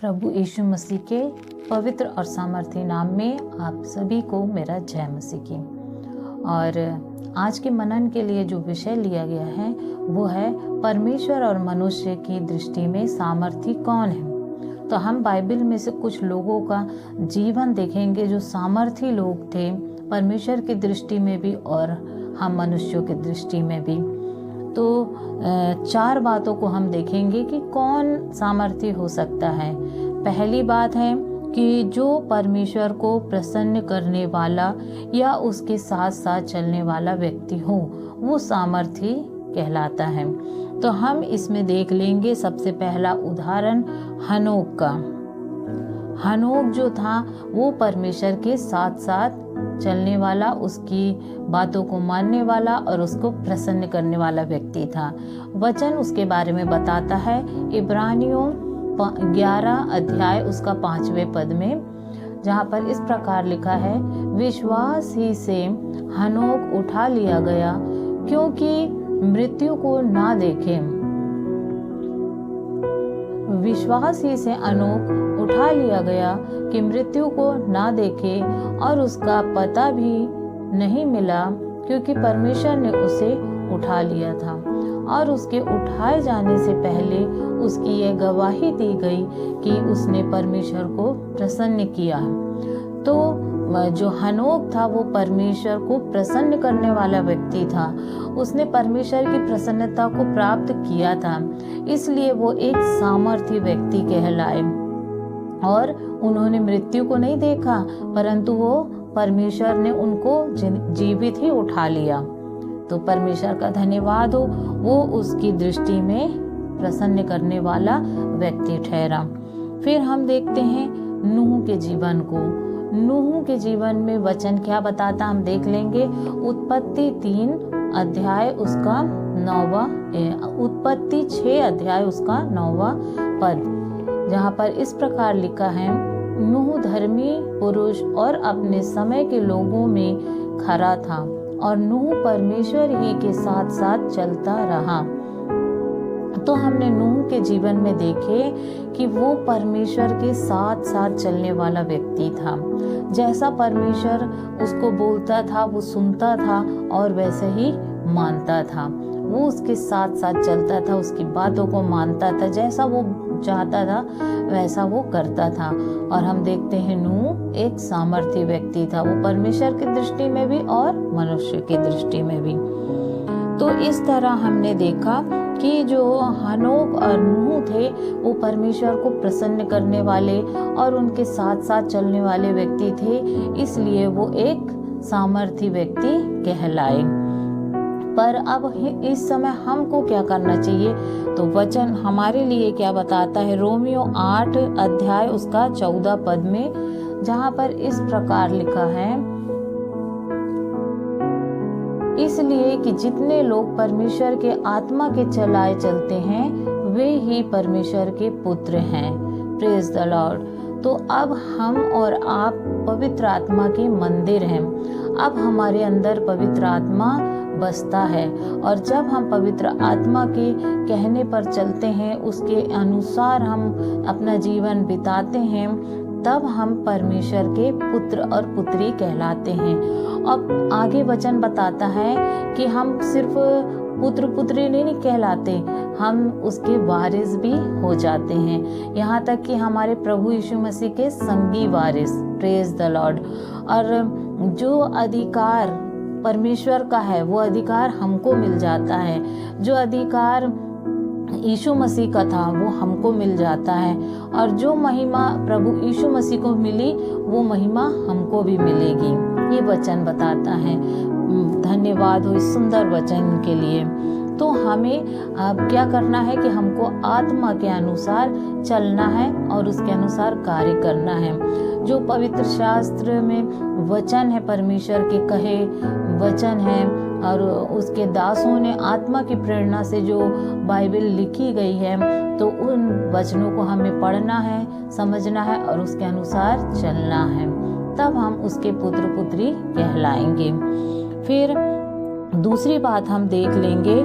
प्रभु यीशु मसीह के पवित्र और सामर्थी नाम में आप सभी को मेरा जय मसीह की। और आज के मनन के लिए जो विषय लिया गया है वो है परमेश्वर और मनुष्य की दृष्टि में सामर्थी कौन है। तो हम बाइबल में से कुछ लोगों का जीवन देखेंगे जो सामर्थी लोग थे परमेश्वर की दृष्टि में भी और हम मनुष्यों की दृष्टि में भी। तो 4 बातों को हम देखेंगे कि कौन सामर्थी हो सकता है। पहली बात है कि जो परमेश्वर को प्रसन्न करने वाला या उसके साथ साथ चलने वाला व्यक्ति हो वो सामर्थी कहलाता है। तो हम इसमें देख लेंगे सबसे पहला उदाहरण हनोक का। हनोक जो था वो परमेश्वर के साथ साथ चलने वाला, उसकी बातों को मानने वाला और उसको प्रसन्न करने वाला व्यक्ति था। वचन उसके बारे में बताता है इब्रानियों 11 अध्याय उसका 5वें पद में, जहाँ पर इस प्रकार लिखा है, विश्वास ही से हनोक उठा लिया गया क्योंकि मृत्यु को ना देखे। विश्वास ही से हनोक उठा लिया गया कि मृत्यु को ना देखे और उसका पता भी नहीं मिला क्योंकि परमेश्वर ने उसे उठा लिया था। और उसके उठाए जाने से पहले उसकी यह गवाही दी गई कि उसने परमेश्वर को प्रसन्न किया। तो जो हनोक था वो परमेश्वर को प्रसन्न करने वाला व्यक्ति था। उसने परमेश्वर की प्रसन्नता को प्राप्त किया था, इसलिए वो एक सामर्थी व्यक्ति कहलाए। और उन्होंने मृत्यु को नहीं देखा परंतु वो परमेश्वर ने उनको जीवित ही उठा लिया। तो परमेश्वर का धन्यवाद हो, वो उसकी दृष्टि में प्रसन्न करने वाला व्यक्ति ठहरा। फिर हम देखते हैं नूह के जीवन को। नूह के जीवन में वचन क्या बताता हम देख लेंगे। उत्पत्ति 3 अध्याय उसका 9वां, उत्पत्ति 6 अध्याय उसका 9वां पद, जहाँ पर इस प्रकार लिखा है, नूह धर्मी पुरुष और अपने समय के लोगों में खरा था और नूह परमेश्वर ही के साथ साथ चलता रहा। तो हमने नूह के जीवन में देखे कि वो परमेश्वर के साथ साथ चलने वाला व्यक्ति था। जैसा परमेश्वर उसको बोलता था वो सुनता था और वैसे ही मानता था। वो उसके साथ साथ चलता था, उसकी बातों को मानता था, जैसा वो चाहता था वैसा वो करता था। और हम देखते हैं नूह एक सामर्थी व्यक्ति था, वो परमेश्वर की दृष्टि में भी और मनुष्य की दृष्टि में भी। तो इस तरह हमने देखा कि जो हनोक और नूह थे वो परमेश्वर को प्रसन्न करने वाले और उनके साथ साथ चलने वाले व्यक्ति थे, इसलिए वो एक सामर्थी व्यक्ति कहलाए। पर अब इस समय हमको क्या करना चाहिए, तो वचन हमारे लिए क्या बताता है। रोमियो 8 अध्याय उसका 14 पद में, जहाँ पर इस प्रकार लिखा है, इसलिए कि जितने लोग परमेश्वर के आत्मा के चलाए चलते हैं वे ही परमेश्वर के पुत्र हैं। Praise the Lord. तो अब हम और आप पवित्र आत्मा के मंदिर हैं। अब हमारे अंदर पवित्र आत्मा बसता है और जब हम पवित्र आत्मा के कहने पर चलते हैं, उसके अनुसार हम अपना जीवन बिताते हैं, तब हम परमेश्वर के पुत्र और पुत्री कहलाते हैं। अब आगे वचन बताता है कि हम सिर्फ पुत्र पुत्री नहीं कहलाते, हम उसके वारिस भी हो जाते हैं, यहाँ तक कि हमारे प्रभु यीशु मसीह के संगी वारिस। Praise the Lord. और जो अधिकार परमेश्वर का है वो अधिकार हमको मिल जाता है। जो अधिकार यीशु मसीह का था वो हमको मिल जाता है और जो महिमा प्रभु यीशु मसीह को मिली वो महिमा हमको भी मिलेगी, ये वचन बताता है। धन्यवाद हो इस सुंदर वचन के लिए। तो हमें अब क्या करना है कि हमको आत्मा के अनुसार चलना है और उसके अनुसार कार्य करना है। जो पवित्र शास्त्र में वचन है, परमेश्वर के कहे वचन है और उसके दासों ने आत्मा की प्रेरणा से जो बाइबल लिखी गई है, तो उन वचनों को हमें पढ़ना है, समझना है और उसके अनुसार चलना है, तब हम उसके पुत्र पुत्री कहलाएंगे। फिर दूसरी बात हम देख लेंगे,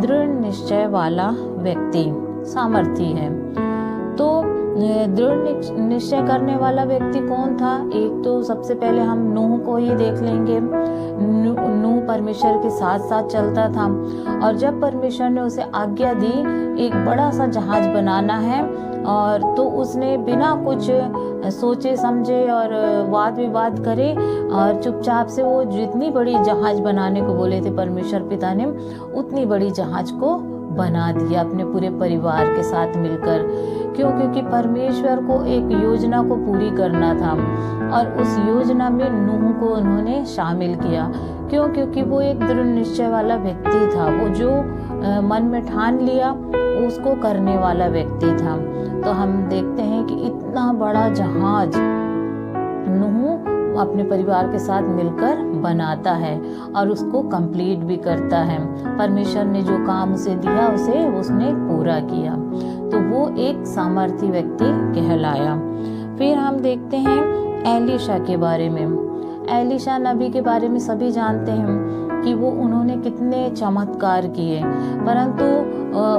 दृढ़ निश्चय वाला व्यक्ति सामर्थी है। तो दृढ़ निश्चय करने वाला व्यक्ति कौन था? एक तो सबसे पहले हम नूह को ही देख लेंगे। नूह परमेश्वर के साथ साथ चलता था, और जब परमेश्वर ने उसे आज्ञा दी एक बड़ा सा जहाज बनाना है, और तो उसने बिना कुछ सोचे समझे और वाद विवाद करे और चुपचाप से वो जितनी बड़ी जहाज बनाने को बोले थे परमेश्वर पिता ने, उतनी बड़ी जहाज को बना दिया अपने पूरे परिवार के साथ मिलकर। क्यों? क्योंकि परमेश्वर को एक योजना को पूरी करना था, और उस योजना में नूह को उन्होंने शामिल किया। क्यों? क्योंकि वो एक दृढ़ निश्चय वाला व्यक्ति था। वो जो मन में ठान लिया उसको करने वाला व्यक्ति था। तो हम देखते हैं कि इतना बड़ा जहाज नूह अपने परिवार के साथ मिलकर बनाता है और उसको कंप्लीट भी करता है। परमेश्वर ने जो काम उसे दिया उसे उसने पूरा किया, तो वो एक सामर्थी व्यक्ति कहलाया। फिर हम देखते हैं एलीशा के बारे में। एलीशा नबी के बारे में सभी जानते हैं कि वो उन्होंने कितने चमत्कार किए, परंतु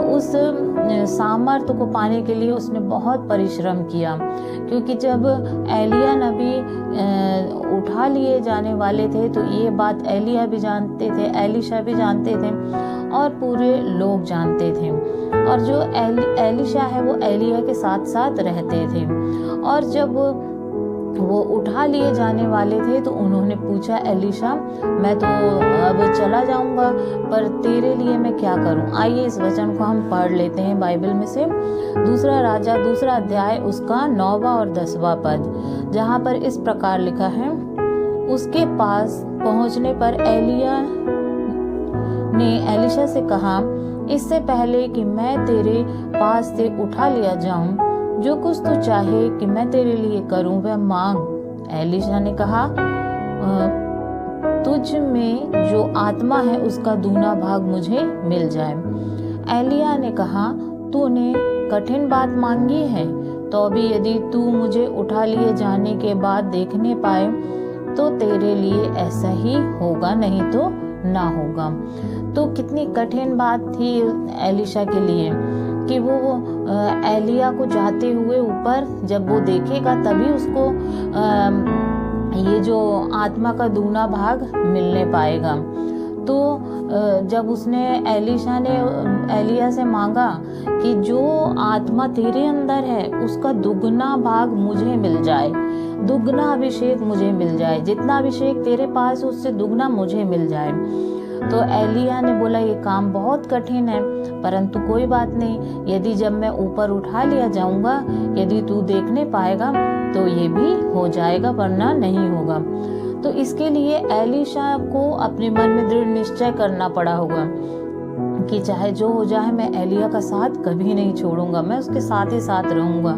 उस सामर्थ्य को पाने के लिए उसने बहुत परिश्रम किया। क्योंकि जब एलिया नबी उठा लिए जाने वाले थे तो ये बात एलिया भी जानते थे, एलीशा भी जानते थे और पूरे लोग जानते थे। और जो एलीशा है वो एलिया के साथ साथ रहते थे। और जब वो उठा लिए जाने वाले थे तो उन्होंने पूछा, एलीशा मैं तो अब चला जाऊंगा, पर तेरे लिए मैं क्या करूं? आइए इस वचन को हम पढ़ लेते हैं बाइबल में से। दूसरा राजा 2 अध्याय उसका 9वां और 10वां पद, जहां पर इस प्रकार लिखा है, उसके पास पहुंचने पर एलिया ने एलीशा से कहा, इससे पहले कि मैं तेरे पास से उठा लिया जाऊं, जो कुछ तू चाहे कि मैं तेरे लिए करूं वह मांग। एलीशा ने कहा, तुझ में जो आत्मा है उसका दूना भाग मुझे मिल जाए। एलिया ने कहा, तूने कठिन बात मांगी है, तो भी यदि तू मुझे उठा लिए जाने के बाद देखने पाए तो तेरे लिए ऐसा ही होगा, नहीं तो ना होगा। तो कितनी कठिन बात थी एलीशा के लिए कि वो एलिया को जाते हुए ऊपर जब वो देखेगा तभी उसको ये जो आत्मा का दूना भाग मिलने पाएगा। तो जब उसने एलीशा ने एलिया से मांगा कि जो आत्मा तेरे अंदर है उसका दुगना भाग मुझे मिल जाए, दुगना अभिषेक मुझे मिल जाए, जितना अभिषेक तेरे पास उससे दुगना मुझे मिल जाए। तो एलिया ने बोला, ये काम बहुत कठिन है, परंतु कोई बात नहीं, यदि जब मैं ऊपर उठा लिया जाऊंगा, यदि तू देखने पाएगा तो ये भी हो जाएगा, वरना नहीं होगा। तो इसके लिए एलीशा को अपने मन में दृढ़ निश्चय करना पड़ा होगा कि चाहे जो हो जाए मैं एलिया का साथ कभी नहीं छोड़ूंगा, मैं उसके साथ ही साथ रहूंगा।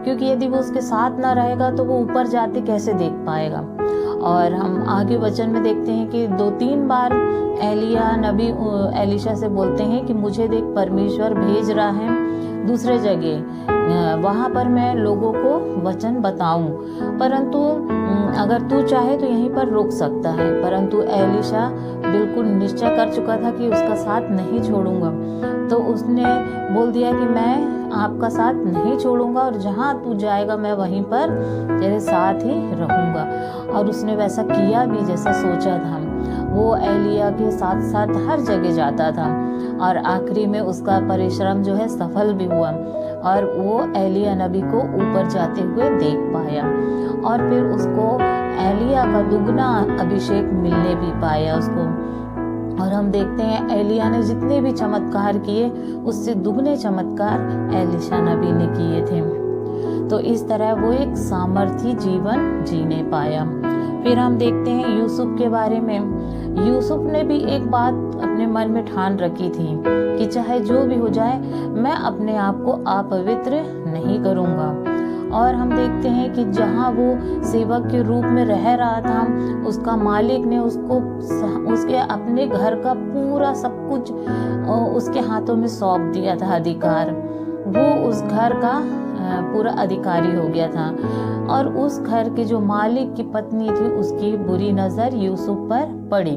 क्योंकि यदि वो उसके साथ ना रहेगा तो वो ऊपर जाते कैसे देख पाएगा। और हम आगे वचन में देखते हैं कि 2-3 बार एलिया नबी एलीशा से बोलते हैं कि मुझे देख परमेश्वर भेज रहा है दूसरे जगह, वहाँ पर मैं लोगों को वचन बताऊं, परंतु अगर तू चाहे तो यहीं पर रुक सकता है। परंतु एलीशा बिल्कुल निश्चय कर चुका था कि उसका साथ नहीं छोड़ूंगा, तो उसने बोल दिया कि मैं आपका साथ नहीं छोड़ूंगा और जहाँ तू जाएगा मैं वहीं पर तेरे साथ ही रहूंगा। और उसने वैसा किया भी जैसा सोचा था। वो एलिया के साथ साथ हर जगह जाता था और आखिरी में उसका परिश्रम जो है सफल भी हुआ और वो एलिया नबी को ऊपर जाते हुए देख पाया और फिर उसको एलिया का दुगना अभिषेक मिलने भी पाया उसको। और हम देखते हैं एलिया ने जितने भी चमत्कार किए उससे दुगने चमत्कार एलीशा नबी ने किए थे। तो इस तरह वो एक सामर्थी जीवन जीने पाया। फिर हम देखते हैं यूसुफ के बारे में। यूसुफ ने भी एक बात अपने मन में ठान रखी थी कि चाहे जो भी हो जाए मैं अपने आप को अपवित्र नहीं करूँगा। और हम देखते हैं कि जहाँ वो सेवक के रूप में रह रहा था उसका मालिक ने उसको उसके अपने घर का पूरा सब कुछ उसके हाथों में सौंप दिया था अधिकार। वो उस घर का पूरा अधिकारी हो गया था और उस घर के जो मालिक की पत्नी थी उसकी बुरी नज़र यूसुफ पर पड़ी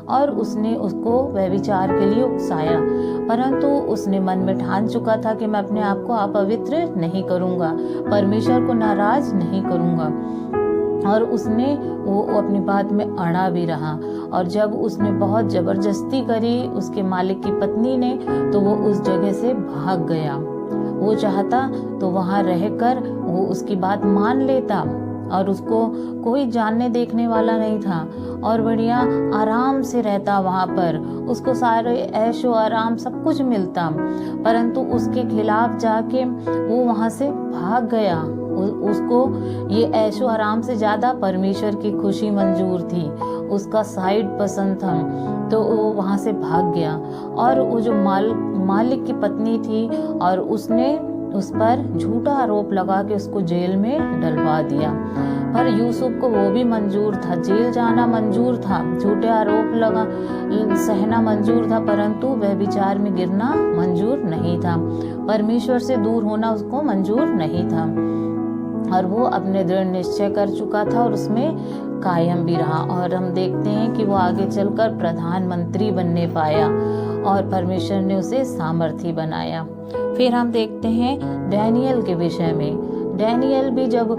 और उसने उसको व्यभिचार के लिए उकसाया, परंतु उसने मन में ठान चुका था कि मैं अपने आप को अपवित्र नहीं करूँगा, परमेश्वर को नाराज नहीं करूँगा। और उसने वो अपनी बात में अड़ा भी रहा। और जब उसने बहुत ज़बरदस्ती करी उसके मालिक की पत्नी ने, तो वो उस जगह से भाग गया। वो चाहता तो वहाँ रहकर वो उसकी बात मान लेता और उसको कोई जानने देखने वाला नहीं था और बढ़िया आराम से रहता वहाँ पर, उसको सारे ऐशो आराम सब कुछ मिलता, परंतु उसके खिलाफ जाके वो वहाँ से भाग गया। उसको ये ऐशो आराम से ज़्यादा परमेश्वर की खुशी मंजूर थी, उसका साइड पसंद था, तो वो वहाँ से भाग गया। और वो जो मालिक की पत्नी थी और उसने उस पर झूठा आरोप लगा के उसको जेल में डलवा दिया। पर यूसुफ को वो भी मंजूर था, जेल जाना मंजूर था, झूठे आरोप लगा सहना मंजूर था, परंतु व्यभिचार में गिरना मंजूर नहीं था, परमेश्वर से दूर होना उसको मंजूर नहीं था। और वो अपने दृढ़ निश्चय कर चुका था और उसमें कायम भी रहा। और हम देखते हैं कि वो आगे चलकर प्रधानमंत्री बनने पाया और परमेश्वर ने उसे सामर्थी बनाया। फिर हम देखते हैं डैनियल के विषय में। डैनियल भी जब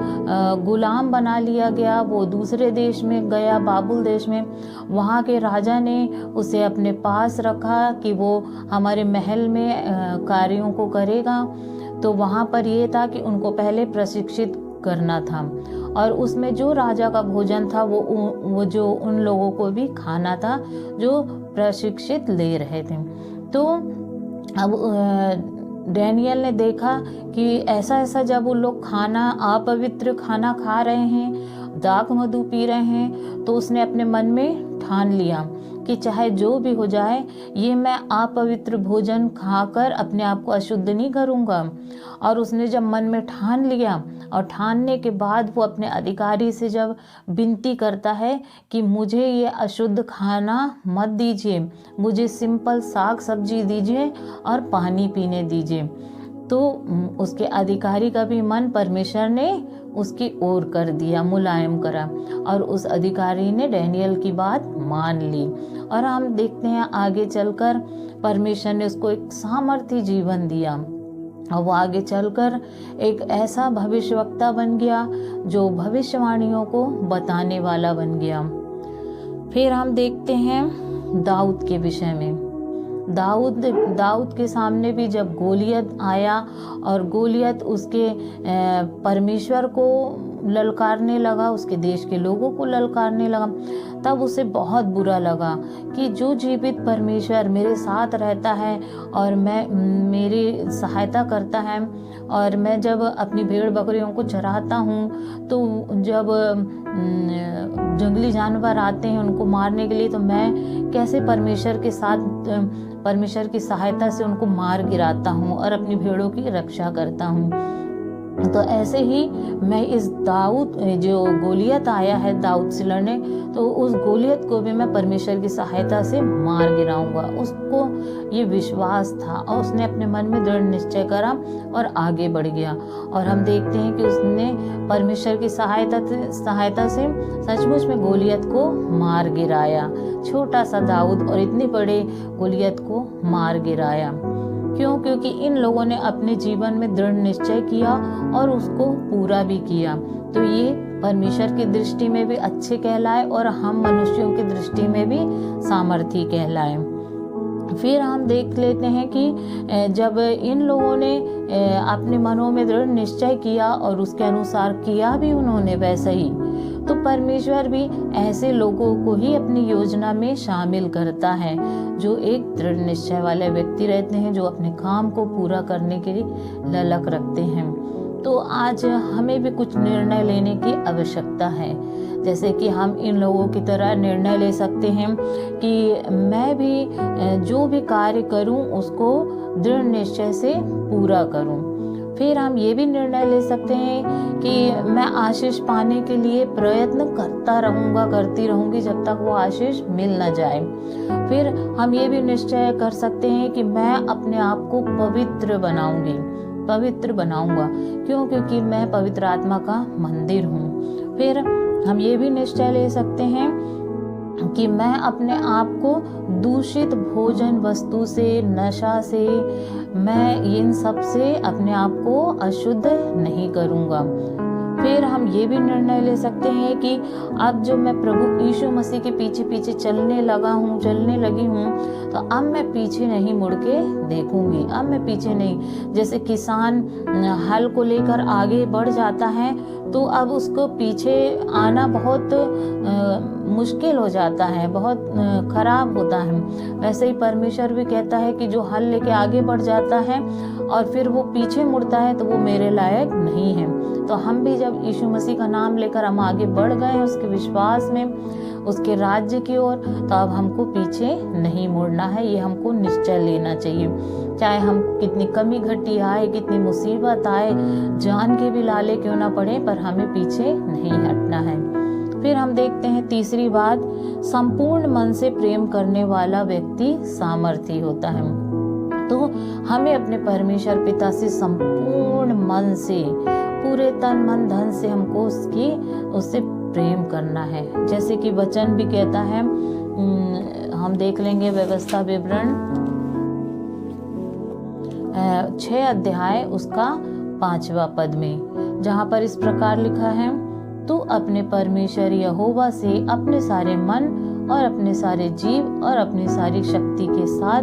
गुलाम बना लिया गया, वो दूसरे देश में गया, बाबुल देश में, वहाँ के राजा ने उसे अपने पास रखा कि वो हमारे महल में कार्यों को करेगा। तो वहाँ पर ये था कि उनको पहले प्रशिक्षित करना था और उसमें जो राजा का भोजन था वो जो उन लोगों को भी खाना था जो प्रशिक्षित ले रहे थे। तो अब डैनियल ने देखा कि ऐसा जब वो लोग खाना अपवित्र खाना खा रहे हैं, दाख मधु पी रहे हैं, तो उसने अपने मन में ठान लिया कि चाहे जो भी हो जाए ये मैं अपवित्र भोजन खाकर अपने आप को अशुद्ध नहीं करूँगा। और उसने जब मन में ठान लिया और ठानने के बाद वो अपने अधिकारी से जब विनती करता है कि मुझे ये अशुद्ध खाना मत दीजिए, मुझे सिंपल साग सब्जी दीजिए और पानी पीने दीजिए, तो उसके अधिकारी का भी मन परमेश्वर ने उसकी ओर कर दिया, मुलायम करा और उस अधिकारी ने डैनियल की बात मान ली। और हम देखते हैं आगे चलकर परमेश्वर ने उसको एक सामर्थी जीवन दिया और वो आगे चलकर एक ऐसा भविष्यवक्ता बन गया जो भविष्यवाणियों को बताने वाला बन गया। फिर हम देखते हैं दाऊद के विषय में। दाऊद के सामने भी जब गोलियत आया और गोलियत उसके परमेश्वर को ललकारने लगा, उसके देश के लोगों को ललकारने लगा, तब उसे बहुत बुरा लगा कि जो जीवित परमेश्वर मेरे साथ रहता है और मेरी सहायता करता है, और मैं जब अपनी भेड़ बकरियों को चराता हूँ तो जब जंगली जानवर आते हैं उनको मारने के लिए, तो मैं कैसे परमेश्वर की सहायता से उनको मार गिराता हूँ और अपनी भेड़ों की रक्षा करता हूँ। तो ऐसे ही मैं इस दाऊद जो गोलियत आया है दाऊद से लड़ने, तो उस गोलियत को भी मैं परमेश्वर की सहायता से मार गिराऊंगा। उसको ये विश्वास था और उसने अपने मन में दृढ़ निश्चय करा और आगे बढ़ गया। और हम देखते हैं कि उसने परमेश्वर की सहायता से सचमुच में गोलियत को मार गिराया। छोटा सा दाऊद और इतनी बड़े गोलियत को मार गिराया। क्यों? क्योंकि इन लोगों ने अपने जीवन में दृढ़ निश्चय किया और उसको पूरा भी किया। तो ये परमेश्वर की दृष्टि में भी अच्छे कहलाए और हम मनुष्यों की दृष्टि में भी सामर्थी कहलाए। फिर हम देख लेते हैं कि जब इन लोगों ने अपने मनों में दृढ़ निश्चय किया और उसके अनुसार किया भी उन्होंने वैसा ही, तो परमेश्वर भी ऐसे लोगों को ही अपनी योजना में शामिल करता है जो एक दृढ़ निश्चय वाले व्यक्ति रहते हैं, जो अपने काम को पूरा करने के लिए ललक रखते हैं। तो आज हमें भी कुछ निर्णय लेने की आवश्यकता है, जैसे कि हम इन लोगों की तरह निर्णय ले सकते हैं कि मैं भी जो भी कार्य करूं उसको दृढ़ निश्चय से पूरा करूं। फिर हम ये भी निर्णय ले सकते हैं कि मैं आशीष पाने के लिए प्रयत्न करती रहूंगी जब तक वो आशीष मिल न जाए। फिर हम ये भी निश्चय कर सकते हैं कि मैं अपने आप को पवित्र बनाऊंगा। क्यों? क्योंकि मैं पवित्र आत्मा का मंदिर हूँ। फिर हम ये भी निश्चय ले सकते हैं कि मैं अपने आप को दूषित भोजन वस्तु से, नशा से, मैं इन सब से अपने आप को अशुद्ध नहीं करूँगा। फिर हम ये भी निर्णय ले सकते हैं कि अब जो मैं प्रभु यीशु मसीह के पीछे पीछे चलने लगी हूँ, तो अब मैं पीछे नहीं मुड़ के देखूंगी, अब मैं पीछे नहीं। जैसे किसान हल को लेकर आगे बढ़ जाता है तो अब उसको पीछे आना बहुत मुश्किल हो जाता है, बहुत खराब होता है। वैसे ही परमेश्वर भी कहता है कि जो हल लेके आगे बढ़ जाता है और फिर वो पीछे मुड़ता है तो वो मेरे लायक नहीं है। तो हम भी जब यीशु मसीह का नाम लेकर हम आगे बढ़ गए हैं उसके विश्वास में, उसके राज्य की ओर, तो अब हमको पीछे नहीं मुड़ना है। ये हमको निश्चय लेना चाहिए। चाहे हम कितनी कमी घटी आए, कितनी मुसीबत आए, जान के भी लाले क्यों ना पड़े, पर हमें पीछे नहीं हटना है। फिर हम देखते हैं तीसरी बात, संपूर्ण मन से प्रेम करने वाला व्यक्ति सामर्थी होता है। तो हमें अपने परमेश्वर पिता से संपूर्ण मन से, पूरे तन मन धन से हमको उससे प्रेम करना है। जैसे कि वचन भी कहता है, हम देख लेंगे व्यवस्था विवरण 6 अध्याय उसका 5वां पद में, जहाँ पर इस प्रकार लिखा है, तू अपने परमेश्वर यहोवा से अपने सारे मन और अपने सारे जीव और अपनी सारी शक्ति के साथ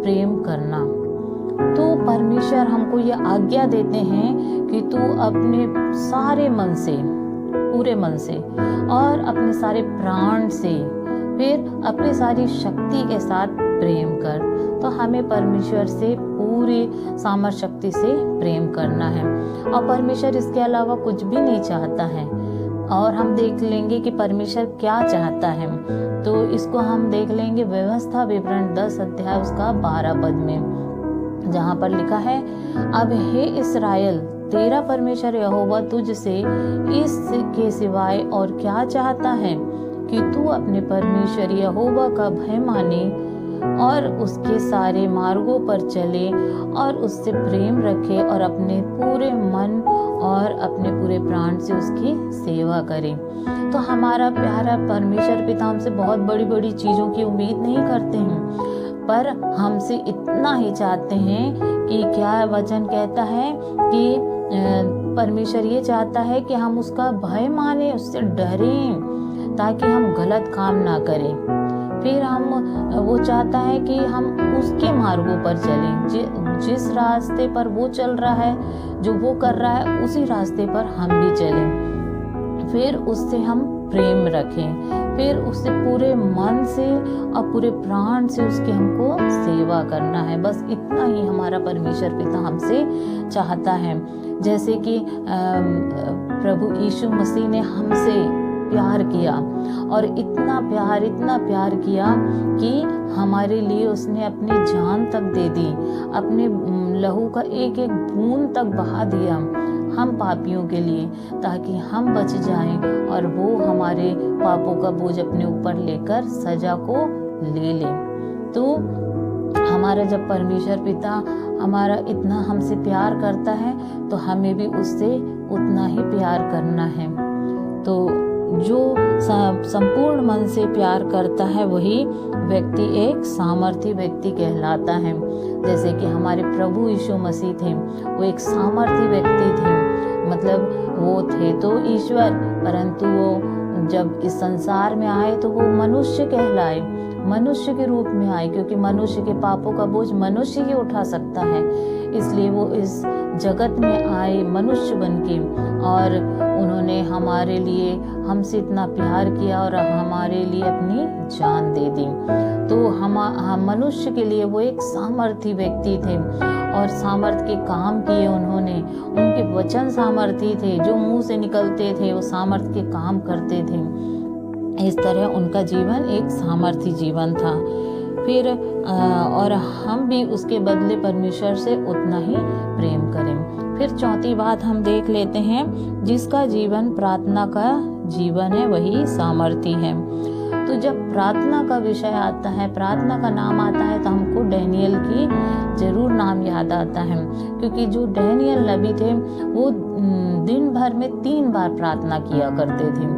प्रेम करना। तो परमेश्वर हमको ये आज्ञा देते हैं कि तू अपने सारे मन से, पूरे मन से और अपने सारे प्राण से, फिर अपनी सारी शक्ति के साथ प्रेम कर। तो हमें परमेश्वर से पूरी सामर्थ शक्ति से प्रेम करना है और परमेश्वर इसके अलावा कुछ भी नहीं चाहता है। और हम देख लेंगे कि परमेश्वर क्या चाहता है, तो इसको हम देख लेंगे व्यवस्था विवरण 10 अध्याय उसका 12 पद में, जहाँ पर लिखा है, अब हे इस्राएल, तेरा परमेश्वर यहोवा तुझसे इसके सिवाय और क्या चाहता है कि तू अपने परमेश्वर यहोवा का भय माने और उसके सारे मार्गों पर चले और उससे प्रेम रखे और अपने पूरे मन और अपने पूरे प्राण से उसकी सेवा करे। तो हमारा प्यारा परमेश्वर पिता हमसे बहुत बड़ी बड़ी चीज़ों की उम्मीद नहीं करते हैं, पर हमसे इतना ही चाहते हैं कि क्या वचन कहता है कि परमेश्वर ये चाहता है कि हम उसका भय माने, उससे डरें, ताकि हम गलत काम ना करें। फिर वो चाहता है कि हम उसके मार्गों पर चलें, जिस रास्ते पर वो चल रहा है, जो वो कर रहा है, उसी रास्ते पर हम भी चलें। फिर उससे हम प्रेम रखें, फिर उससे पूरे मन से और पूरे प्राण से उसकी हमको सेवा करना है। बस इतना ही हमारा परमेश्वर पिता हमसे चाहता है। जैसे कि प्रभु यीशु मसीह ने हमसे प्यार किया और इतना प्यार किया कि हमारे लिए उसने अपनी जान तक दे दी, अपने लहू का एक एक बूंद तक बहा दिया हम पापियों के लिए, ताकि हम बच जाएं और वो हमारे पापों का बोझ अपने ऊपर लेकर सजा को ले ले। तो हमारा जब परमेश्वर पिता हमारा इतना हमसे प्यार करता है, तो हमें भी उससे उतना ही प्यार करना है। तो जो संपूर्ण मन से प्यार करता है वही व्यक्ति एक सामर्थी व्यक्ति कहलाता है। जैसे कि हमारे प्रभु यीशु मसीह थे, वो एक सामर्थी व्यक्ति थे। मतलब वो थे तो ईश्वर, परंतु वो जब इस संसार में आए तो वो मनुष्य कहलाए, मनुष्य के रूप में आए, क्योंकि मनुष्य के पापों का बोझ मनुष्य ही उठा सकता है। इसलिए वो इस जगत में आए मनुष्य बनके, और उन्होंने हमारे लिए हमसे इतना प्यार किया और हमारे लिए अपनी जान दे दी। तो हम मनुष्य के लिए वो एक सामर्थी व्यक्ति थे और सामर्थ के काम किए उन्होंने। उनके वचन सामर्थी थे, जो मुंह से निकलते थे वो सामर्थ के काम करते थे। इस तरह उनका जीवन एक सामर्थी जीवन था। फिर और हम भी उसके बदले परमेश्वर से उतना ही प्रेम करें। फिर चौथी बात हम देख लेते हैं, जिसका जीवन प्रार्थना का जीवन है वही सामर्थी है। तो जब प्रार्थना का विषय आता है, प्रार्थना का नाम आता है, तो हमको डैनियल की जरूर नाम याद आता है, क्योंकि जो डैनियल नबी थे वो दिन भर में 3 बार प्रार्थना किया करते थे।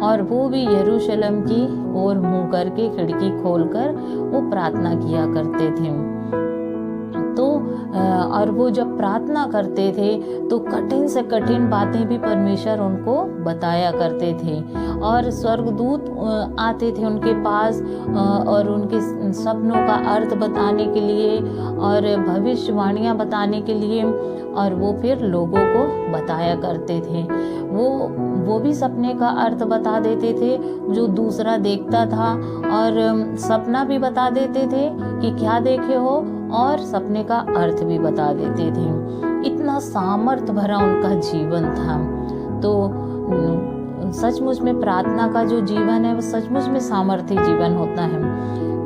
और वो भी यरूशलेम की ओर मुंह करके खिड़की खोलकर वो प्रार्थना किया करते थे। तो और वो जब प्रार्थना करते थे तो कठिन से कठिन बातें भी परमेश्वर उनको बताया करते थे, और स्वर्गदूत आते थे उनके पास और उनके सपनों का अर्थ बताने के लिए और भविष्यवाणियाँ बताने के लिए, और वो फिर लोगों को बताया करते थे। वो भी सपने का अर्थ बता देते थे जो दूसरा देखता था, और सपना भी बता देते थे कि क्या देखे हो, और सपने का अर्थ भी बता देते थे। इतना सामर्थ्य भरा उनका जीवन था। तो सचमुच में प्रार्थना का जो जीवन है वो सचमुच में सामर्थ्य जीवन होता है।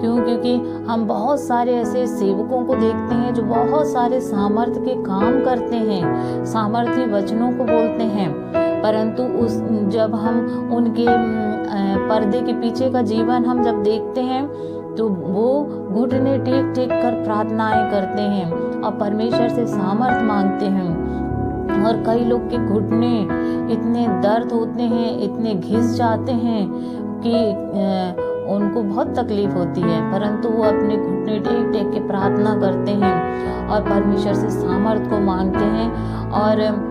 क्योंकि हम बहुत सारे ऐसे सेवकों को देखते हैं जो बहुत सारे सामर्थ्य के काम करते हैं, सामर्थ्य वचनों को बोलते हैं, परंतु जब हम उनके पर्दे के पीछे का जीवन हम जब देखते हैं तो वो घुटने टेक टेक कर प्रार्थनाएं करते हैं और परमेश्वर से सामर्थ्य मांगते हैं। और कई लोग के घुटने इतने दर्द होते हैं, इतने घिस जाते हैं कि उनको बहुत तकलीफ होती है, परंतु वो अपने घुटने टेक टेक के प्रार्थना करते हैं और परमेश्वर से सामर्थ्य को मांगते हैं। और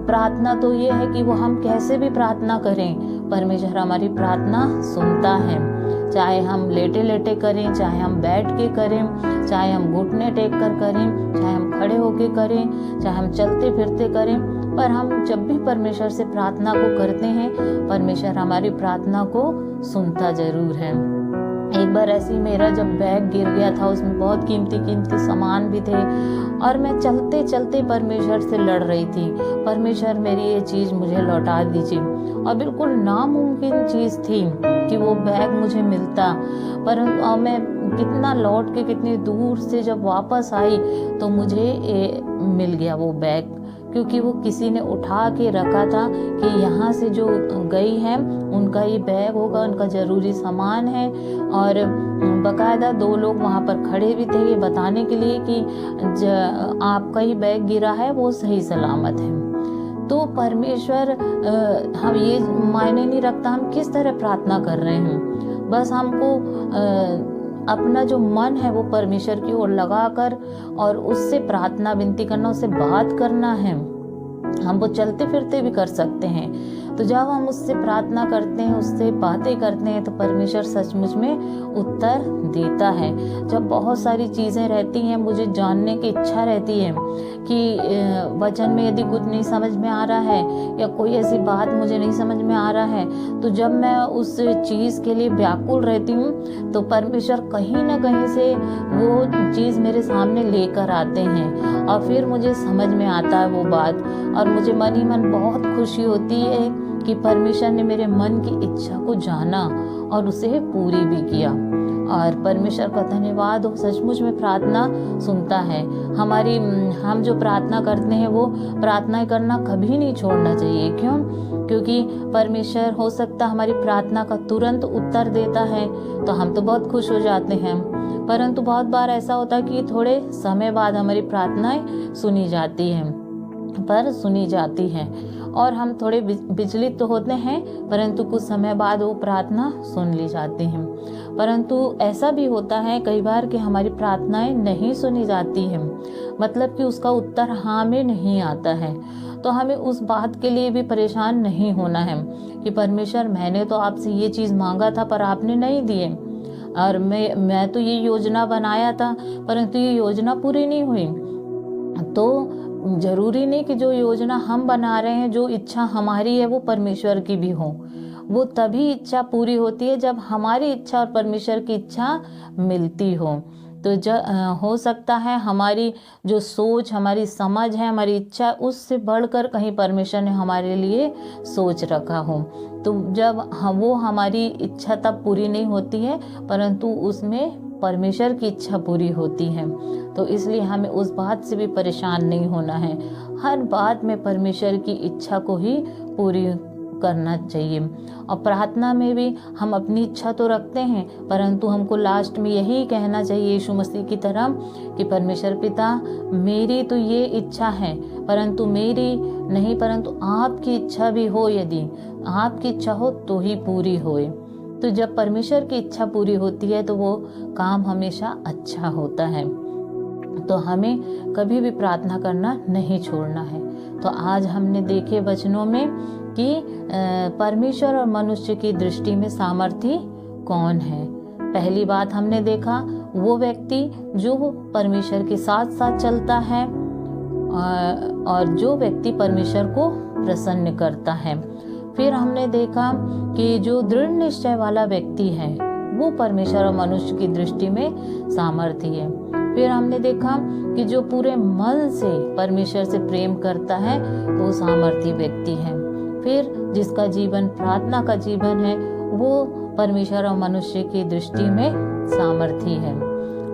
प्रार्थना तो ये है कि वो हम कैसे भी प्रार्थना करें, परमेश्वर हमारी प्रार्थना सुनता है। चाहे हम लेटे लेटे करें, चाहे हम बैठ के करें, चाहे हम घुटने टेक कर करें, चाहे हम खड़े होके करें, चाहे हम चलते फिरते करें, पर हम जब भी परमेश्वर से प्रार्थना को करते हैं, परमेश्वर हमारी प्रार्थना को सुनता जरूर है। एक बार ऐसे ही मेरा जब बैग गिर गया था, उसमें बहुत कीमती कीमती सामान भी थे, और मैं चलते चलते परमेश्वर से लड़ रही थी, परमेश्वर मेरी ये चीज़ मुझे लौटा दीजिए। और बिल्कुल नामुमकिन चीज़ थी कि वो बैग मुझे मिलता, परंतु मैं कितना लौट के कितनी दूर से जब वापस आई तो मुझे मिल गया वो बैग, क्योंकि वो किसी ने उठा के रखा था कि यहाँ से जो गई है उनका ये बैग होगा, उनका ज़रूरी सामान है। और बाकायदा 2 लोग वहाँ पर खड़े भी थे ये बताने के लिए कि आपका ही बैग गिरा है, वो सही सलामत है। तो परमेश्वर हम ये मायने नहीं रखता हम किस तरह प्रार्थना कर रहे हैं, बस हमको अपना जो मन है वो परमेश्वर की ओर लगाकर और उससे प्रार्थना विनती करना, उससे बात करना है। हम वो चलते फिरते भी कर सकते हैं। तो जब हम उससे प्रार्थना करते हैं, उससे बातें करते हैं, तो परमेश्वर सचमुच में उत्तर देता है। जब बहुत सारी चीज़ें रहती हैं, मुझे जानने की इच्छा रहती है कि वचन में यदि कुछ नहीं समझ में आ रहा है या कोई ऐसी बात मुझे नहीं समझ में आ रहा है, तो जब मैं उस चीज़ के लिए व्याकुल रहती हूँ तो परमेश्वर कहीं ना कहीं से वो चीज़ मेरे सामने लेकर आते हैं और फिर मुझे समझ में आता है वो बात, और मुझे मन ही मन बहुत खुशी होती है कि परमेश्वर ने मेरे मन की इच्छा को जाना और उसे पूरी भी किया। और परमेश्वर का धन्यवाद हो, सचमुच में प्रार्थना सुनता है हमारी। हम जो प्रार्थना करते हैं वो प्रार्थना करना कभी नहीं छोड़ना चाहिए। क्यों? क्योंकि परमेश्वर हो सकता हमारी प्रार्थना का तुरंत उत्तर देता है तो हम तो बहुत खुश हो जाते हैं, परंतु बहुत बार ऐसा होता है कि थोड़े समय बाद हमारी प्रार्थनाएं सुनी जाती हैं और हम थोड़े विचलित तो होते हैं, परंतु कुछ समय बाद वो प्रार्थना सुन ली जाती हैं। परंतु ऐसा भी होता है कई बार कि हमारी प्रार्थनाएं नहीं सुनी जाती हैं, मतलब कि उसका उत्तर हाँ में नहीं आता है। तो हमें उस बात के लिए भी परेशान नहीं होना है कि परमेश्वर मैंने तो आपसे ये चीज़ मांगा था पर आपने नहीं दिए, और मैं तो ये योजना बनाया था परंतु ये योजना पूरी नहीं हुई। तो जरूरी नहीं कि जो योजना हम बना रहे हैं, जो इच्छा हमारी है वो परमेश्वर की भी हो। वो तभी इच्छा पूरी होती है जब हमारी इच्छा और परमेश्वर की इच्छा मिलती हो। तो हो सकता है हमारी जो सोच, हमारी समझ है, हमारी इच्छा, उससे बढ़कर कहीं परमेश्वर ने हमारे लिए सोच रखा हो। तो जब वो हमारी इच्छा तब पूरी नहीं होती है, परंतु उसमें परमेश्वर की इच्छा पूरी होती है। तो इसलिए हमें उस बात से भी परेशान नहीं होना है। हर बात में परमेश्वर की इच्छा को ही पूरी करना चाहिए। और प्रार्थना में भी हम अपनी इच्छा तो रखते हैं, परंतु हमको लास्ट में यही कहना चाहिए यीशु मसीह की तरह कि परमेश्वर पिता, मेरी तो ये इच्छा है, परंतु मेरी नहीं, परंतु आपकी इच्छा भी हो, यदि आपकी इच्छा हो तो ही पूरी होए। तो जब परमेश्वर की इच्छा पूरी होती है तो वो काम हमेशा अच्छा होता है। तो हमें कभी भी प्रार्थना करना नहीं छोड़ना है। तो आज हमने देखे वचनों में कि परमेश्वर और मनुष्य की दृष्टि में सामर्थी कौन है। पहली बात हमने देखा, वो व्यक्ति जो परमेश्वर के साथ साथ चलता है और जो व्यक्ति परमेश्वर को प्रसन्न करता है। फिर हमने देखा कि जो दृढ़ निश्चय वाला व्यक्ति है वो परमेश्वर और मनुष्य की दृष्टि में सामर्थी है। फिर हमने देखा कि जो पूरे मन से परमेश्वर से प्रेम करता है वो सामर्थी व्यक्ति है। फिर जिसका जीवन प्रार्थना का जीवन है वो परमेश्वर और मनुष्य की दृष्टि में सामर्थी है।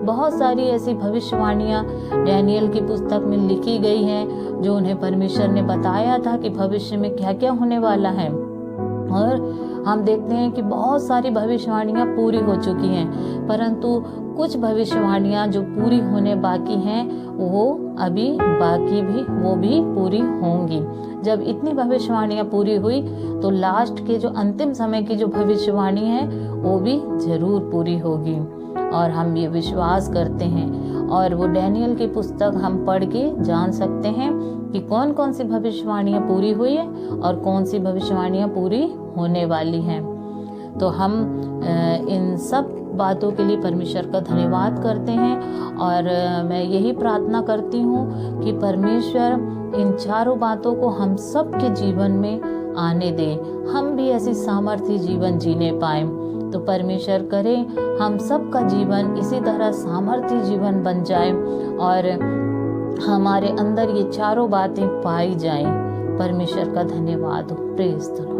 बहुत सारी ऐसी भविष्यवाणियां डैनियल की पुस्तक में लिखी गई हैं जो उन्हें परमेश्वर ने बताया था कि भविष्य में क्या क्या होने वाला है। और हम देखते हैं कि बहुत सारी भविष्यवाणियां पूरी हो चुकी हैं, परंतु कुछ भविष्यवाणियां जो पूरी होने बाकी हैं वो अभी बाकी भी वो भी पूरी होंगी। जब इतनी भविष्यवाणियां पूरी हुई तो लास्ट के जो अंतिम समय की जो भविष्यवाणी है वो भी जरूर पूरी होगी। और हम ये विश्वास करते हैं और वो डैनियल की पुस्तक हम पढ़ के जान सकते हैं कि कौन कौन सी भविष्यवाणियां पूरी हुई है और कौन सी भविष्यवाणियां पूरी होने वाली हैं। तो हम इन सब बातों के लिए परमेश्वर का धन्यवाद करते हैं और मैं यही प्रार्थना करती हूँ कि परमेश्वर इन चारों बातों को हम सब के जीवन में आने दे, हम भी ऐसी सामर्थ्य जीवन जीने पाएं। तो परमेश्वर करे हम सब का जीवन इसी तरह सामर्थ्य जीवन बन जाए और हमारे अंदर ये चारों बातें पाई जाएं। परमेश्वर का धन्यवाद हो। Praise the Lord.